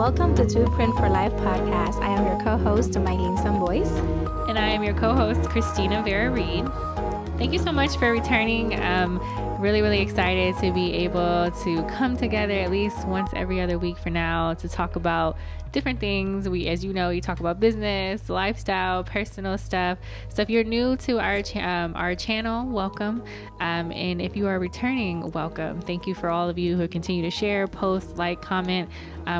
Welcome to Blueprint for Life podcast. I am your co-host, Maylin and And I am your co-host, Christina Vera Reed. Thank you so much for returning. Really excited to be able to come together at least once every other week for now to talk about different things. As you know, we talk about business, lifestyle, personal stuff. So if you're new to our channel, welcome. And if you are returning, welcome. Thank you for all of you who continue to share, post, like, comment.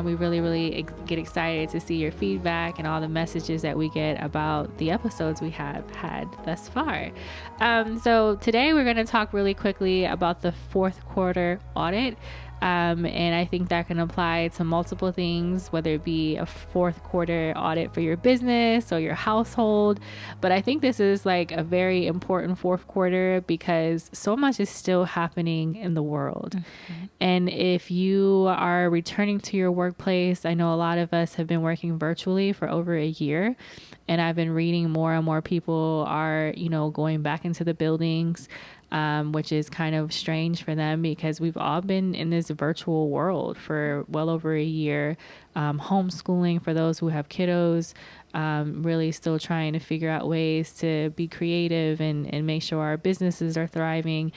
We really get excited to see your feedback and all the messages that we get about the episodes we have had thus far. So today we're going to talk really quickly about the fourth quarter audit. And I think that can apply to multiple things, whether it be a fourth quarter audit for your business or your household. But I think this is like a very important fourth quarter because so much is still happening in the world. Mm-hmm. And if you are returning to your workplace, I know a lot of us have been working virtually for over a year. And I've been reading more and more people are, going back into the buildings, which is kind of strange for them because we've all been in this virtual world for well over a year. Homeschooling for those who have kiddos, really still trying to figure out ways to be creative and make sure our businesses are thriving.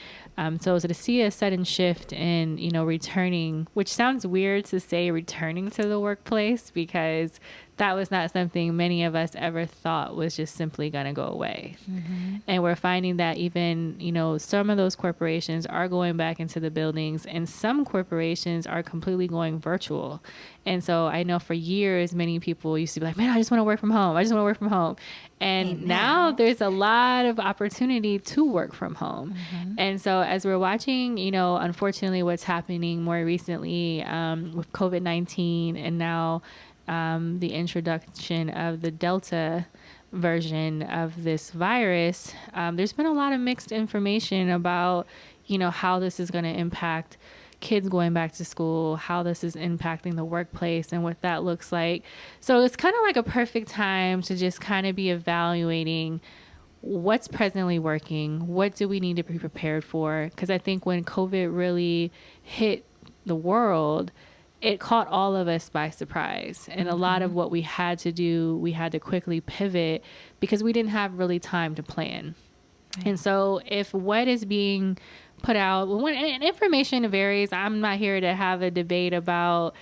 So to see a sudden shift in, returning, which sounds weird to say returning to the workplace because that was not something many of us ever thought was just simply going to go away. Mm-hmm. And we're finding that even, some of those corporations are going back into the buildings and some corporations are completely going virtual. And so I know for years, many people used to be like, man, I just want to work from home. And now there's a lot of opportunity to work from home. Mm-hmm. And so as we're watching, unfortunately, what's happening more recently with COVID-19 and now the introduction of the Delta version of this virus, there's been a lot of mixed information about, how this is going to impact kids going back to school, how this is impacting the workplace and what that looks like. So it's kind of like a perfect time to just kind of be evaluating what's presently working, what do we need to be prepared for? Because I think when COVID really hit the world, it caught all of us by surprise. And a lot of what we had to do, we had to quickly pivot because we didn't have really time to plan. Right. And so if what is being put out, and information varies, I'm not here to have a debate about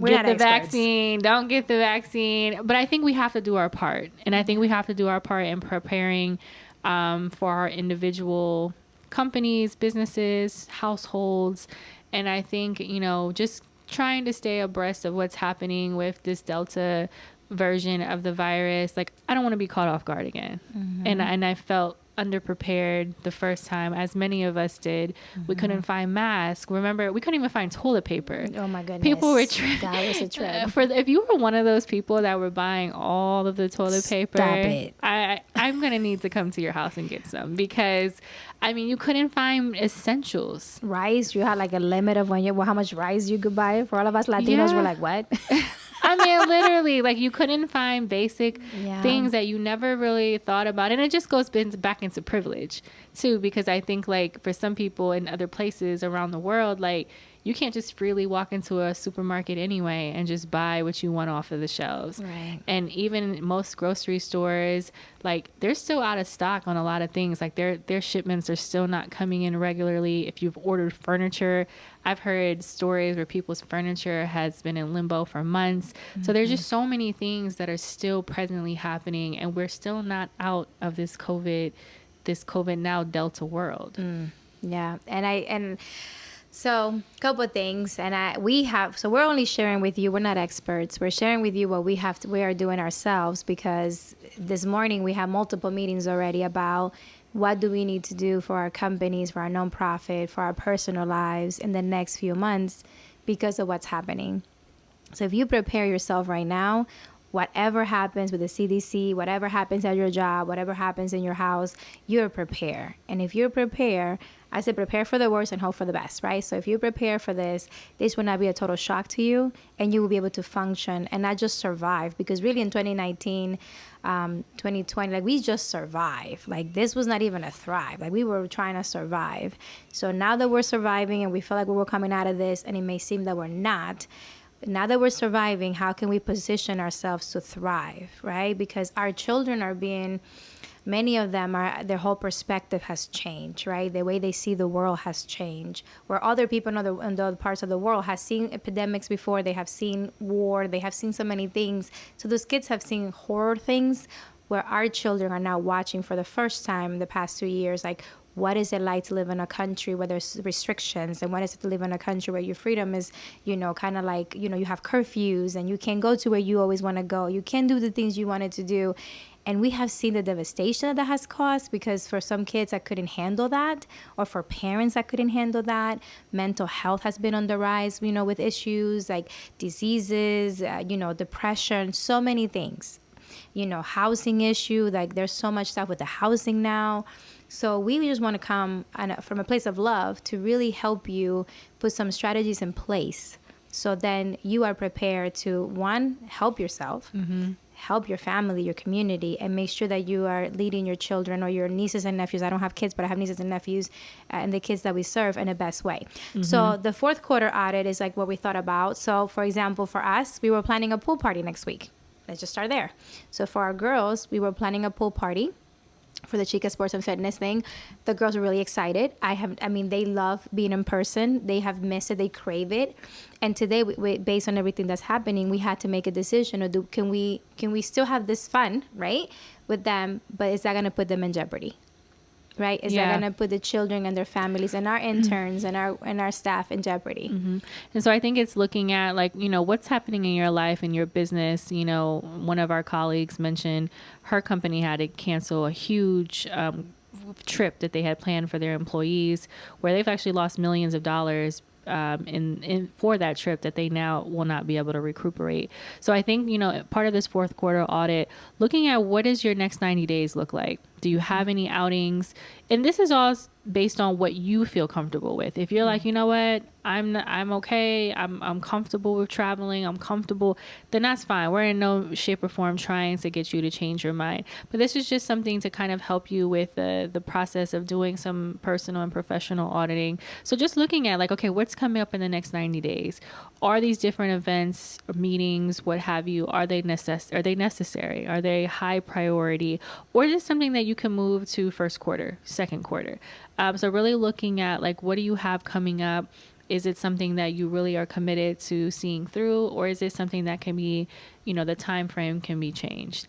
get the vaccine, don't get the vaccine. But I think we have to do our part. And I think we have to do our part in preparing for our individual companies, businesses, households. And I think, just trying to stay abreast of what's happening with this Delta version of the virus. Like, I don't want to be caught off guard again. Mm-hmm. And I felt underprepared the first time, as many of us did. Mm-hmm. We couldn't find masks. Remember, we couldn't even find toilet paper. Oh my goodness. People were that was a trip. If you were one of those people that were buying all of the toilet paper, stop it. I'm going to need to come to your house and get some because, you couldn't find essentials. Rice, you had like a limit of how much rice you could buy. For all of us Latinos, we're like, what? Literally, like you couldn't find basic things that you never really thought about. And it just goes back into privilege too, because I think like for some people in other places around the world, like you can't just freely walk into a supermarket anyway and just buy what you want off of the shelves. Right. And even most grocery stores, like they're still out of stock on a lot of things. Like their shipments are still not coming in regularly. If you've ordered furniture, I've heard stories where people's furniture has been in limbo for months. Mm-hmm. So there's just so many things that are still presently happening, and we're still not out of this COVID now Delta world. Yeah. So a couple of things, and we're only sharing with you. We're not experts. We're sharing with you what we are doing ourselves, because this morning we have multiple meetings already about what do we need to do for our companies, for our nonprofit, for our personal lives in the next few months because of what's happening. So if you prepare yourself right now, whatever happens with the CDC, whatever happens at your job, whatever happens in your house, you're prepared. And if you're prepared, I said prepare for the worst and hope for the best, right? So if you prepare for this will not be a total shock to you, and you will be able to function and not just survive. Because really in 2019, 2020, like we just survived. Like this was not even a thrive. Like we were trying to survive. So now that we're surviving and we feel like we were coming out of this, and it may seem that we're not, now that we're surviving, how can we position ourselves to thrive, right? Because our children are being, many of them are, their whole perspective has changed, right? The way they see the world has changed. Where other people in other parts of the world have seen epidemics before, they have seen war, they have seen so many things. So those kids have seen horror things, where our children are now watching for the first time in the past 2 years, like, what is it like to live in a country where there's restrictions, and what is it to live in a country where your freedom is, kind of like, you have curfews and you can't go to where you always want to go. You can't do the things you wanted to do. And we have seen the devastation that has caused, because for some kids that couldn't handle that, or for parents that couldn't handle that, mental health has been on the rise, with issues like diseases, depression, so many things. Housing issue, like there's so much stuff with the housing now. So we just want to come from a place of love to really help you put some strategies in place, so then you are prepared to, one, help yourself, help your family, your community, and make sure that you are leading your children or your nieces and nephews. I don't have kids, but I have nieces and nephews, and the kids that we serve, in the best way. So the fourth quarter audit is like what we thought about. So for example, for us, we were planning a pool party next week. Let's just start there. So for our girls, we were planning a pool party for the Chica Sports and Fitness thing. The girls are really excited. They love being in person. They have missed it. They crave it. And today, based on everything that's happening, we had to make a decision. Can we still have this fun, right, with them? But is that going to put them in jeopardy? Right? Is that going to put the children and their families and our interns and our staff in jeopardy? And so I think it's looking at, like, what's happening in your life and your business. One of our colleagues mentioned her company had to cancel a huge trip that they had planned for their employees, where they've actually lost millions of dollars for that trip that they now will not be able to recuperate. So I think, part of this fourth quarter audit, looking at what does your next 90 days look like? Do you have any outings? And this is all based on what you feel comfortable with. If you're like, you know what, I'm okay, I'm comfortable with traveling, I'm comfortable, then that's fine. We're in no shape or form trying to get you to change your mind. But this is just something to kind of help you with the process of doing some personal and professional auditing. So just looking at, like, okay, what's coming up in the next 90 days? Are these different events or meetings, what have you, are they necessary? Are they high priority? Or is it something that you can move to first quarter, second quarter? So really looking at, like, what do you have coming up? Is it something that you really are committed to seeing through, or is it something that can be, the time frame can be changed?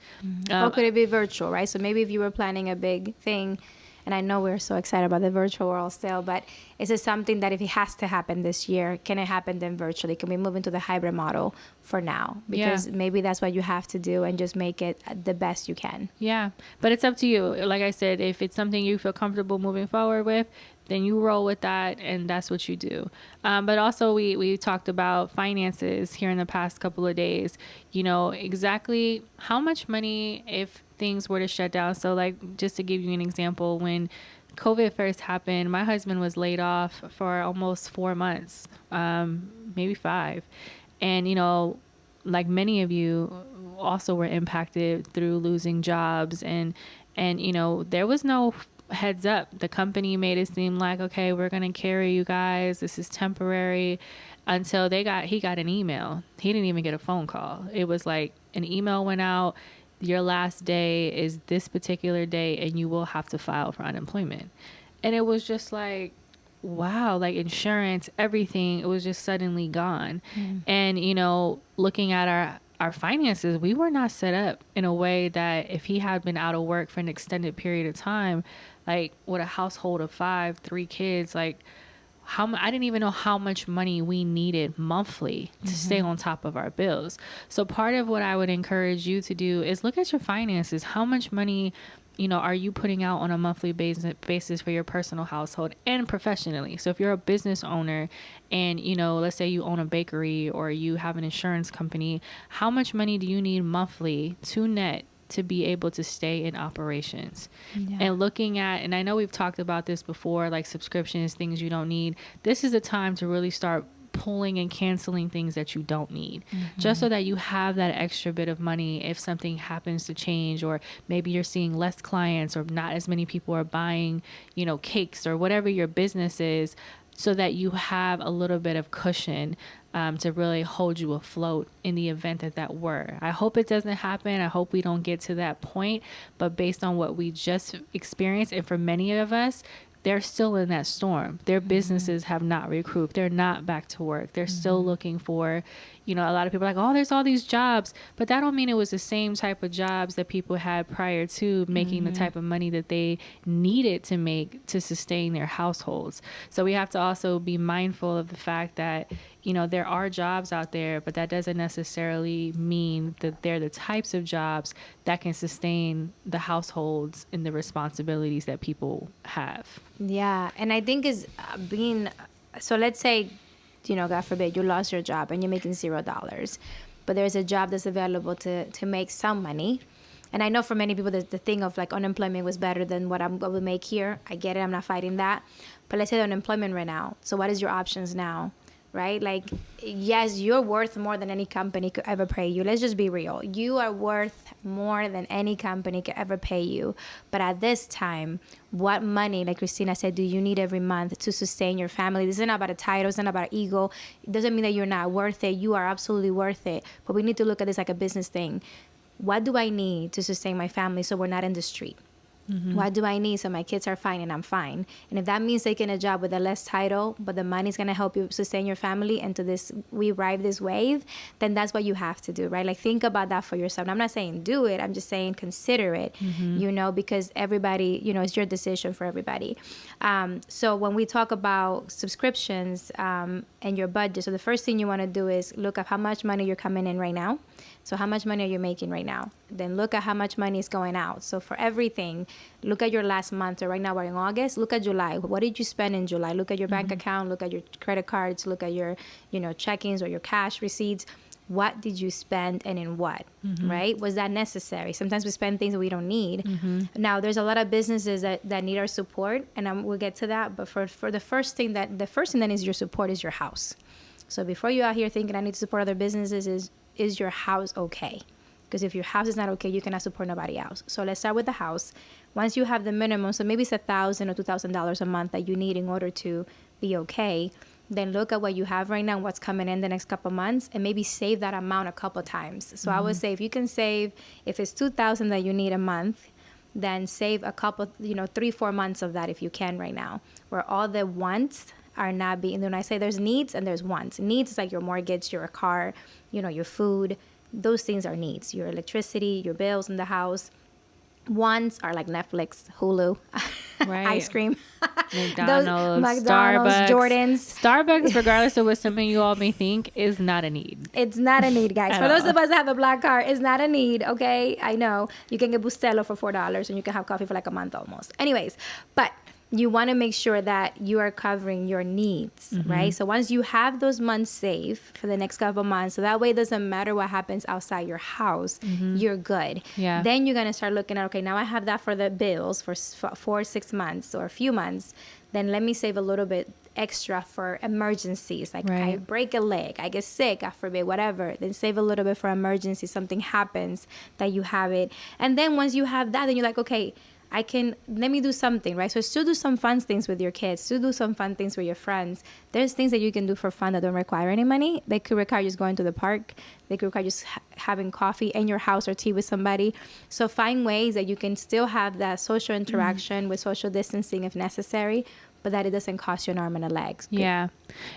Or could it be virtual, right? So maybe if you were planning a big thing, and I know we're so excited about the virtual world still, but is it something that if it has to happen this year, can it happen then virtually? Can we move into the hybrid model for now? Because maybe that's what you have to do, and just make it the best you can. Yeah, but it's up to you. Like I said, if it's something you feel comfortable moving forward with, then you roll with that, and that's what you do. But also we talked about finances here in the past couple of days, exactly how much money if things were to shut down. So, like, just to give you an example, when COVID first happened, my husband was laid off for almost 4 months, maybe 5. And, like many of you also were impacted through losing jobs, and there was no heads up. The company made it seem like, okay, we're going to carry you guys, this is temporary, until he got an email. He didn't even get a phone call. It was like an email went out, your last day is this particular day, and you will have to file for unemployment. And it was just like, wow, like insurance, everything, it was just suddenly gone. And looking at our finances, we were not set up in a way that if he had been out of work for an extended period of time, like with a household of 5, 3 kids, like I didn't even know how much money we needed monthly to stay on top of our bills. So part of what I would encourage you to do is look at your finances. How much money, are you putting out on a monthly basis for your personal household and professionally? So if you're a business owner and, let's say you own a bakery or you have an insurance company, how much money do you need monthly to net to be able to stay in operations? And looking at, and I know we've talked about this before, like subscriptions, things you don't need. This is a time to really start pulling and canceling things that you don't need, just so that you have that extra bit of money if something happens to change, or maybe you're seeing less clients or not as many people are buying, cakes or whatever your business is. so that you have a little bit of cushion to really hold you afloat in the event that were. I hope it doesn't happen. I hope we don't get to that point. But based on what we just experienced, and for many of us, they're still in that storm. Their businesses have not recouped. They're not back to work. They're still looking for, a lot of people are like, oh, there's all these jobs, but that don't mean it was the same type of jobs that people had prior to making the type of money that they needed to make to sustain their households. So we have to also be mindful of the fact that, there are jobs out there, but that doesn't necessarily mean that they're the types of jobs that can sustain the households and the responsibilities that people have. Yeah. And I think is so let's say, God forbid, you lost your job and you're making $0, but there's a job that's available to make some money. And I know for many people, the thing of like unemployment was better than what we make here. I get it. I'm not fighting that. But let's say the unemployment right now. So what is your options now? Right? Like, yes, you're worth more than any company could ever pay you. Let's just be real. You are worth more than any company could ever pay you. But at this time, what money, like Christina said, do you need every month to sustain your family? This isn't about a title. It's not about ego. It doesn't mean that you're not worth it. You are absolutely worth it. But we need to look at this like a business thing. What do I need to sustain my family so we're not in the street? What do I need so my kids are fine and I'm fine? And if that means taking a job with a less title, but the money's going to help you sustain your family and we ride this wave, then that's what you have to do, right? Like, think about that for yourself. And I'm not saying do it. I'm just saying consider it, because everybody, it's your decision for everybody. So when we talk about subscriptions and your budget, so the first thing you want to do is look at how much money you're coming in right now. So how much money are you making right now? Then look at how much money is going out. So for everything, look at your last month. So right now we're in August. Look at July. What did you spend in July? Look at your bank account. Look at your credit cards. Look at your, check-ins or your cash receipts. What did you spend and in what, right? Was that necessary? Sometimes we spend things that we don't need. Now, there's a lot of businesses that need our support, and we'll get to that. But for the first thing that needs your support is your house. So before you're out here thinking I need to support other businesses, is your house okay? Because if your house is not okay, you cannot support nobody else. So let's start with the house. Once you have the minimum, so maybe it's $1,000 or $2,000 a month that you need in order to be okay, then look at what you have right now, what's coming in the next couple months, and maybe save that amount a couple times. So I would say if you can save, if it's $2,000 that you need a month, then save a couple, 3-4 months of that if you can right now, where all the wants are not being, when I say there's needs and there's wants. Needs is like your mortgage, your car, your food. Those things are needs. Your electricity, your bills in the house. Wants are like Netflix, Hulu, right. ice cream, McDonald's, Starbucks, Jordans. Starbucks, regardless of what something you all may think, is not a need. It's not a need, guys. For those of us that have a black card, it's not a need, okay? I know. You can get Bustelo for $4 and you can have coffee for like a month almost. Anyways, but you want to make sure that you are covering your needs, right? So once you have those months saved for the next couple months, so that way it doesn't matter what happens outside your house, you're good. Yeah. Then you're going to start looking at, okay, now I have that for the bills for 4-6 months or a few months. Then let me save a little bit extra for emergencies. Like I break a leg, I get sick, God forbid, whatever. Then save a little bit for emergency. Something happens that you have it. And then once you have that, then you're like, okay, let me do something, right? So still do some fun things with your kids, still do some fun things with your friends. There's things that you can do for fun that don't require any money. They could require just going to the park. They could require just having coffee in your house or tea with somebody. So find ways that you can still have that social interaction with social distancing if necessary, but that it doesn't cost you an arm and a leg. Yeah.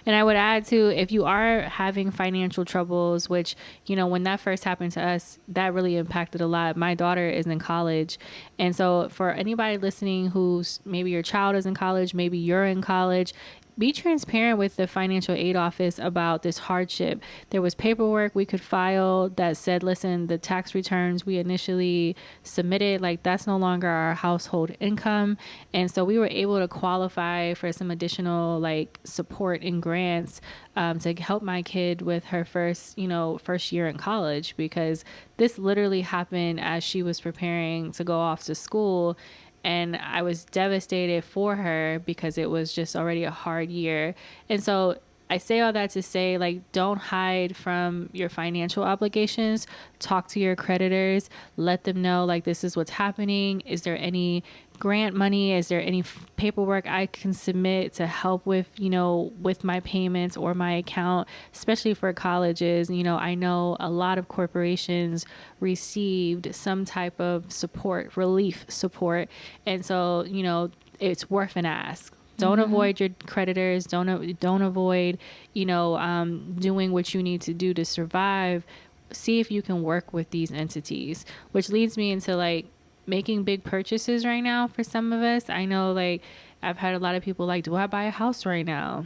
And I would add too, if you are having financial troubles, which, when that first happened to us, that really impacted a lot. My daughter is in college. And so for anybody listening who's maybe your child is in college, maybe you're in college, be transparent with the financial aid office about this hardship. There was paperwork we could file that said, listen, the tax returns we initially submitted, like that's no longer our household income. And so we were able to qualify for some additional like support and grants to help my kid with her first year in college, because this literally happened as she was preparing to go off to school. And I was devastated for her because it was just already a hard year. And so I say all that to say, like, don't hide from your financial obligations. Talk to your creditors. Let them know, like, this is what's happening. Is there any grant money? Is there any paperwork I can submit to help with, with my payments or my account, especially for colleges? I know a lot of corporations received some type of support, relief support. And so, it's worth an ask. Don't avoid your creditors. Don't avoid, doing what you need to do to survive. See if you can work with these entities, which leads me into like making big purchases right now for some of us. I know, like, I've had a lot of people like, do I buy a house right now?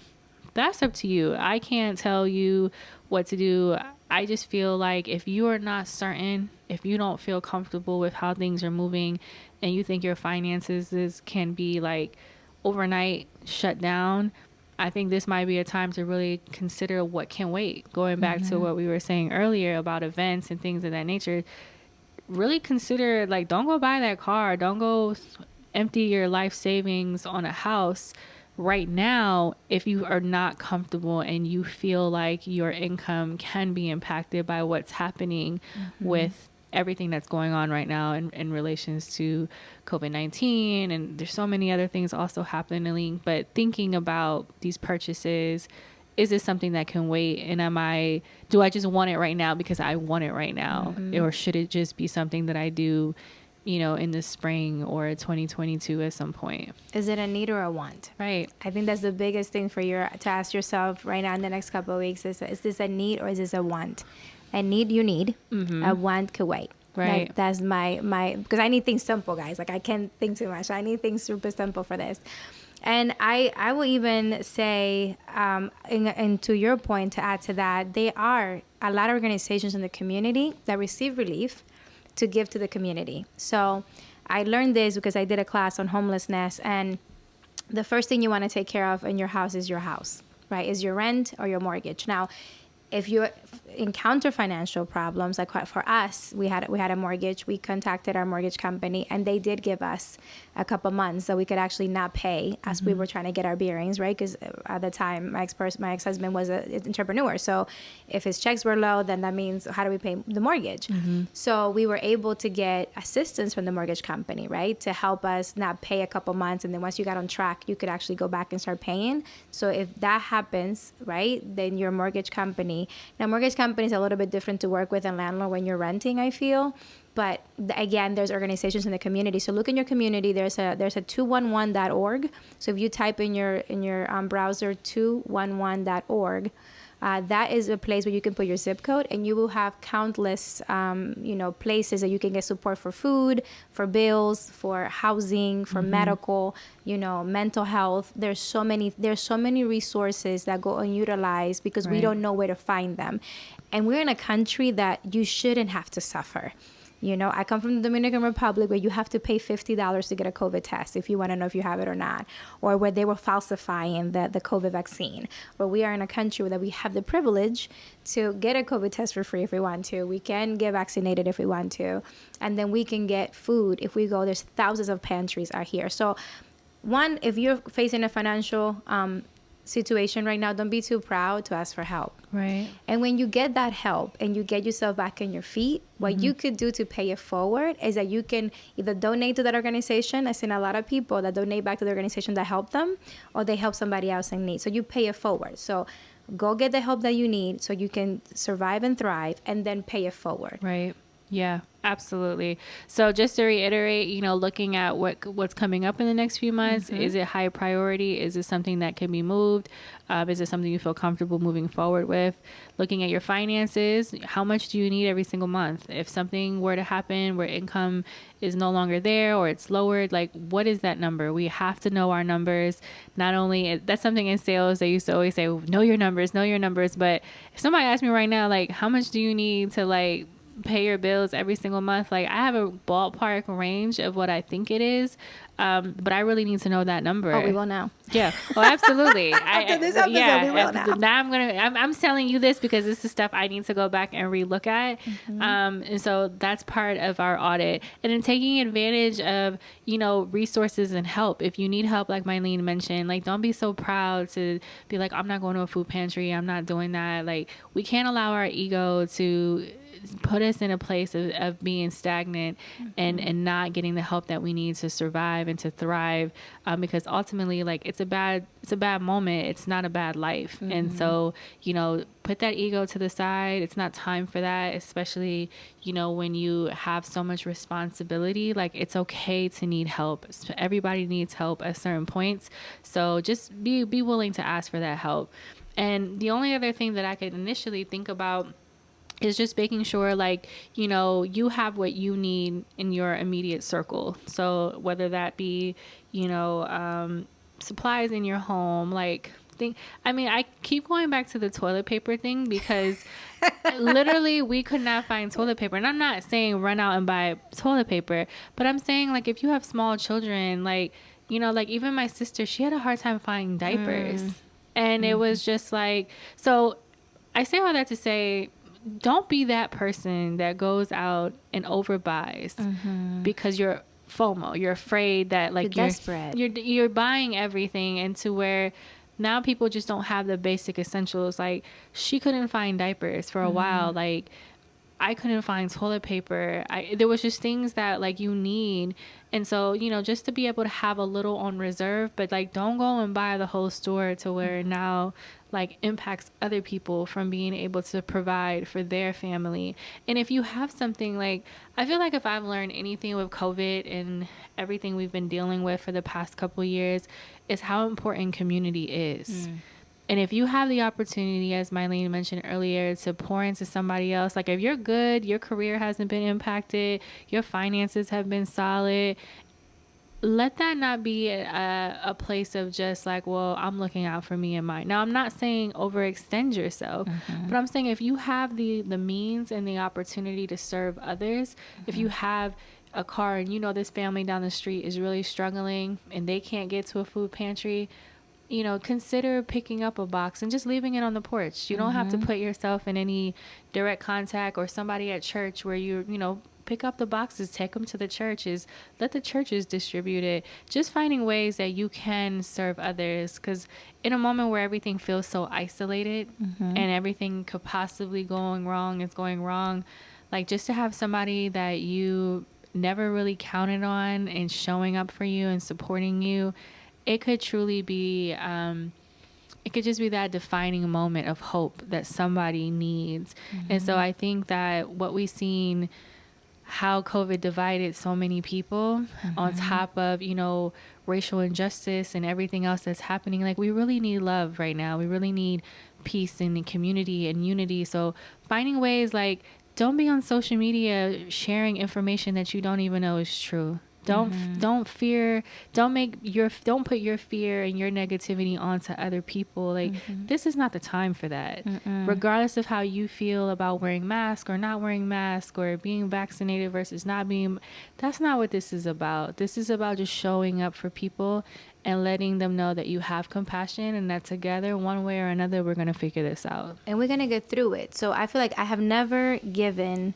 That's up to you. I can't tell you what to do. I just feel like if you are not certain, if you don't feel comfortable with how things are moving, and you think your finances can be like overnight shut down, I think this might be a time to really consider what can wait. Going back to what we were saying earlier about events and things of that nature, really consider, like, don't go buy that car. Don't go empty your life savings on a house right now if you are not comfortable and you feel like your income can be impacted by what's happening with everything that's going on right now in relations to COVID-19. And there's so many other things also happening. But thinking about these purchases, is this something that can wait? And do I just want it right now because I want it right now? Or should it just be something that I do, in the spring or 2022 at some point? Is it a need or a want? Right. I think that's the biggest thing to ask yourself right now in the next couple of weeks is this a need or is this a want? A need, you need. A want could wait. Right. That's my because I need things simple, guys. Like, I can't think too much. I need things super simple for this. And I will even say, and to your point, to add to that, there are a lot of organizations in the community that receive relief to give to the community. So I learned this because I did a class on homelessness, and the first thing you want to take care of in your house is your house, right? Is your rent or your mortgage. Now, if you encounter financial problems, like for us, we had a mortgage. We contacted our mortgage company, and they did give us a couple months that we could actually not pay as we were trying to get our bearings, right? Because at the time, my ex-husband was an entrepreneur. So if his checks were low, then that means how do we pay the mortgage? So we were able to get assistance from the mortgage company, right, to help us not pay a couple months. And then once you got on track, you could actually go back and start paying. So if that happens, right, then your mortgage company. Now, mortgage companies are a little bit different to work with than landlord when you're renting, I feel. But again, there's organizations in the community. So look in your community. There's a 211.org. So if you type in your browser 211.org, that is a place where you can put your zip code, and you will have countless places that you can get support for food, for bills, for housing, for medical, mental health. There's so many resources that go unutilized because we don't know where to find them. And we're in a country that you shouldn't have to suffer. I come from the Dominican Republic, where you have to pay $50 to get a COVID test if you want to know if you have it or not, or where they were falsifying the COVID vaccine. But we are in a country that we have the privilege to get a COVID test for free if we want to. We can get vaccinated if we want to. And then we can get food if we go. There's thousands of pantries out here. So one, if you're facing a financial situation right now, don't be too proud to ask for help. Right. And when you get that help and you get yourself back on your feet, what you could do to pay it forward is that you can either donate to that organization. I've seen a lot of people that donate back to the organization that helped them, or they help somebody else in need. So you pay it forward. So go get the help that you need so you can survive and thrive, and then pay it forward. Right. Yeah, absolutely. So just to reiterate, looking at what's coming up in the next few months, is it high priority? Is it something that can be moved? Is it something you feel comfortable moving forward with? Looking at your finances, how much do you need every single month? If something were to happen where income is no longer there or it's lowered, like, what is that number? We have to know our numbers. Not only, that's something in sales, they used to always say, know your numbers. But if somebody asked me right now, like, how much do you need to, like, pay your bills every single month. Like, I have a ballpark range of what I think it is, but I really need to know that number. Oh, we will now. Yeah. Oh, absolutely. After this episode, we will now. Now I'm telling you this because this is stuff I need to go back and relook at. And so that's part of our audit. And then taking advantage of, resources and help. If you need help, like Maylin mentioned, like, don't be so proud to be like, I'm not going to a food pantry. I'm not doing that. Like, we can't allow our ego to put us in a place of being stagnant and not getting the help that we need to survive and to thrive, because ultimately, like, it's a bad moment. It's not a bad life. And so, put that ego to the side. It's not time for that, especially, when you have so much responsibility. Like, it's okay to need help. Everybody needs help at certain points. So just be willing to ask for that help. And the only other thing that I could initially think about is just making sure, like, you have what you need in your immediate circle. So whether that be, supplies in your home, like, I keep going back to the toilet paper thing because literally we could not find toilet paper. And I'm not saying run out and buy toilet paper, but I'm saying, like, if you have small children, like, like even my sister, she had a hard time finding diapers. And it was just like, so I say all that to say, don't be that person that goes out and overbuys because you're FOMO. You're afraid that, like, you're desperate. You're buying everything, and to where now people just don't have the basic essentials. Like, she couldn't find diapers for a while. Like, I couldn't find toilet paper. There was just things that, like, you need. And so, just to be able to have a little on reserve, but, like, don't go and buy the whole store to where now, like, impacts other people from being able to provide for their family. And if you have something, like, I feel like if I've learned anything with COVID and everything we've been dealing with for the past couple of years, is how important community is. And if you have the opportunity, as Maylin mentioned earlier, to pour into somebody else, like, if you're good, your career hasn't been impacted, your finances have been solid, let that not be a place of just like, well, I'm looking out for me and mine. Now, I'm not saying overextend yourself, but I'm saying if you have the means and the opportunity to serve others, if you have a car and this family down the street is really struggling and they can't get to a food pantry, consider picking up a box and just leaving it on the porch. You don't have to put yourself in any direct contact, or somebody at church where pick up the boxes, take them to the churches, let the churches distribute it. Just finding ways that you can serve others, because in a moment where everything feels so isolated and everything could possibly going wrong is going wrong, like, just to have somebody that you never really counted on and showing up for you and supporting you, it could truly be, it could just be that defining moment of hope that somebody needs. And so I think that what we've seen, how COVID divided so many people on top of, racial injustice and everything else that's happening, like, we really need love right now. We really need peace and community and unity. So finding ways, like, don't be on social media sharing information that you don't even know is true. Don't fear. Don't put your fear and your negativity onto other people. Like, this is not the time for that. Regardless of how you feel about wearing masks or not wearing masks, or being vaccinated versus not being, that's not what this is about. This is about just showing up for people and letting them know that you have compassion, and that together, one way or another, we're going to figure this out. And we're going to get through it. So I feel like I have never given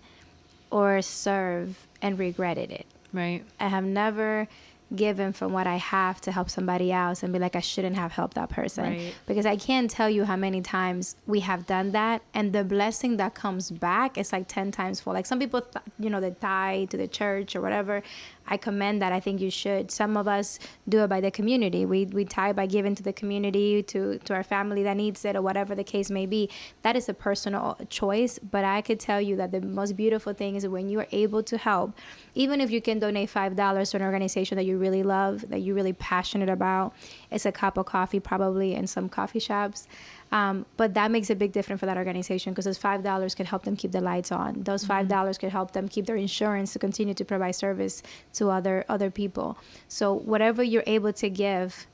or served and regretted it. Right. I have never given from what I have to help somebody else and be like, I shouldn't have helped that person. Right. Because I can't tell you how many times we have done that, and the blessing that comes back is like 10 times full. Like, some people, they tie to the church or whatever. I commend that. I think you should. Some of us do it by the community. We tie by giving to the community, to our family that needs it, or whatever the case may be. That is a personal choice. But I could tell you that the most beautiful thing is when you are able to help, even if you can donate $5 to an organization that you really love, that you're really passionate about. It's a cup of coffee probably in some coffee shops. But that makes a big difference for that organization, because those $5 could help them keep the lights on. Those $5 could help them keep their insurance to continue to provide service to other people. So whatever you're able to give,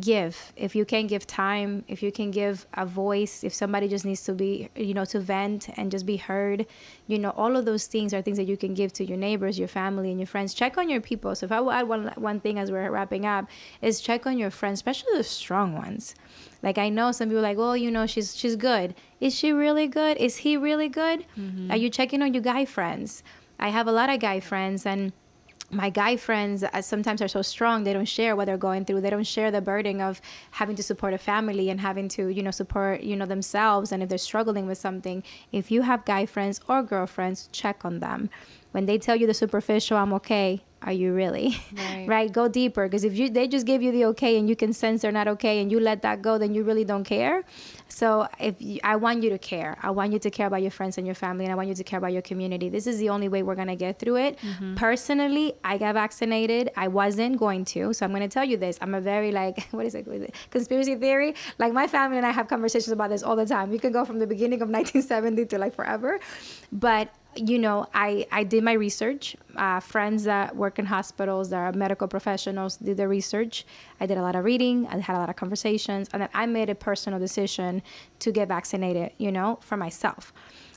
give. If you can give time, if you can give a voice, if somebody just needs to be, to vent and just be heard, all of those things are things that you can give to your neighbors, your family, and your friends. Check on your people. So if I will add one thing as we're wrapping up, is check on your friends, especially the strong ones. Like, I know some people are like, oh, she's good. Is she really good? Is he really good? Mm-hmm. Are you checking on your guy friends? I have a lot of guy friends, and my guy friends sometimes are so strong, they don't share what they're going through. They don't share the burden of having to support a family and having to, support, themselves. And if they're struggling with something, if you have guy friends or girlfriends, check on them. When they tell you the superficial, I'm okay, are you really? Right? Go deeper. Because if they just give you the okay and you can sense they're not okay and you let that go, then you really don't care. So I want you to care. I want you to care about your friends and your family, and I want you to care about your community. This is the only way we're going to get through it. Mm-hmm. Personally, I got vaccinated. I wasn't going to. So I'm going to tell you this. I'm a very, what is it? Conspiracy theory. Like, my family and I have conversations about this all the time. We can go from the beginning of 1970 to forever. But I did my research. Friends that work in hospitals, that are medical professionals, did the research. I did a lot of reading. I had a lot of conversations. And then I made a personal decision to get vaccinated, for myself.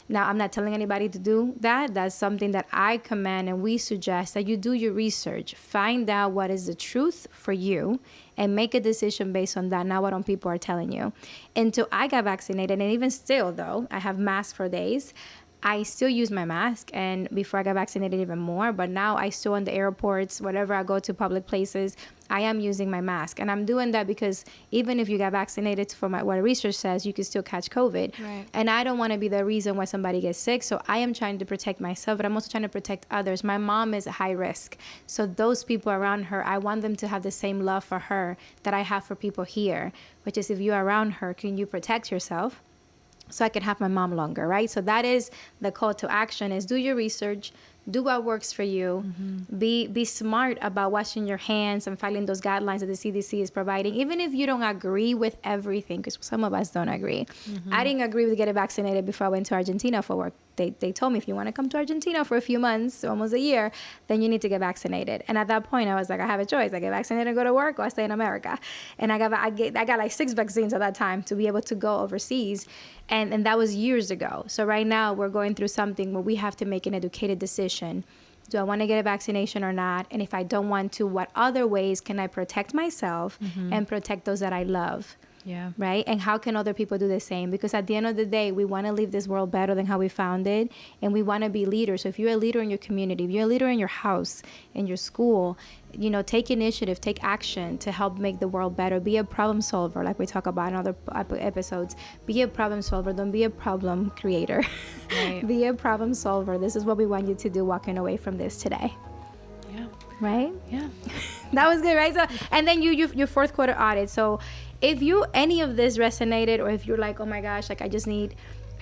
Now, I'm not telling anybody to do that. That's something that I command, and we suggest that you do your research. Find out what is the truth for you and make a decision based on that, not what people are telling you. Until I got vaccinated, and even still, though, I have masks for days. I still use my mask, and before I got vaccinated even more, but now I still in the airports, whenever I go to public places, I am using my mask. And I'm doing that because even if you got vaccinated, what research says, you can still catch COVID. Right. And I don't want to be the reason why somebody gets sick. So I am trying to protect myself, but I'm also trying to protect others. My mom is high risk. So those people around her, I want them to have the same love for her that I have for people here, which is, if you're around her, can you protect yourself? So I can have my mom longer, right? So that is the call to action: is do your research, do what works for you, mm-hmm. be smart about washing your hands and following those guidelines that the CDC is providing, even if you don't agree with everything, because some of us don't agree. Mm-hmm. I didn't agree with getting vaccinated before I went to Argentina for work. They told me, if you want to come to Argentina for a few months, almost a year, then you need to get vaccinated. And at that point, I was like, I have a choice. I get vaccinated and go to work, or I stay in America. And I got like 6 vaccines at that time to be able to go overseas. And that was years ago. So right now we're going through something where we have to make an educated decision. Do I want to get a vaccination or not? And if I don't want to, what other ways can I protect myself mm-hmm. and protect those that I love? Yeah. Right? And how can other people do the same? Because at the end of the day, we want to leave this world better than how we found it. And we want to be leaders. So if you're a leader in your community, if you're a leader in your house, in your school, take initiative, take action to help make the world better. Be a problem solver, like we talk about in other episodes. Be a problem solver. Don't be a problem creator. Right. Be a problem solver. This is what we want you to do walking away from this today. Yeah. Right? Yeah. That was good, right? So, and then your fourth quarter audit. So if any of this resonated, or if you're like, oh my gosh, like I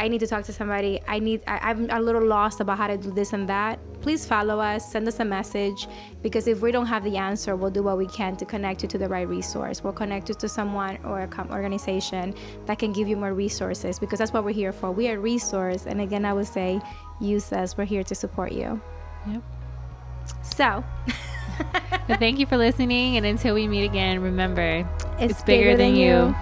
need to talk to somebody, I'm a little lost about how to do this and that, please follow us, send us a message, because if we don't have the answer, we'll do what we can to connect you to the right resource. We'll connect you to someone or an organization that can give you more resources, because that's what we're here for. We are a resource, and again, I would say, use us. We're here to support you. Yep. So... But thank you for listening, and until we meet again, remember, it's bigger than you.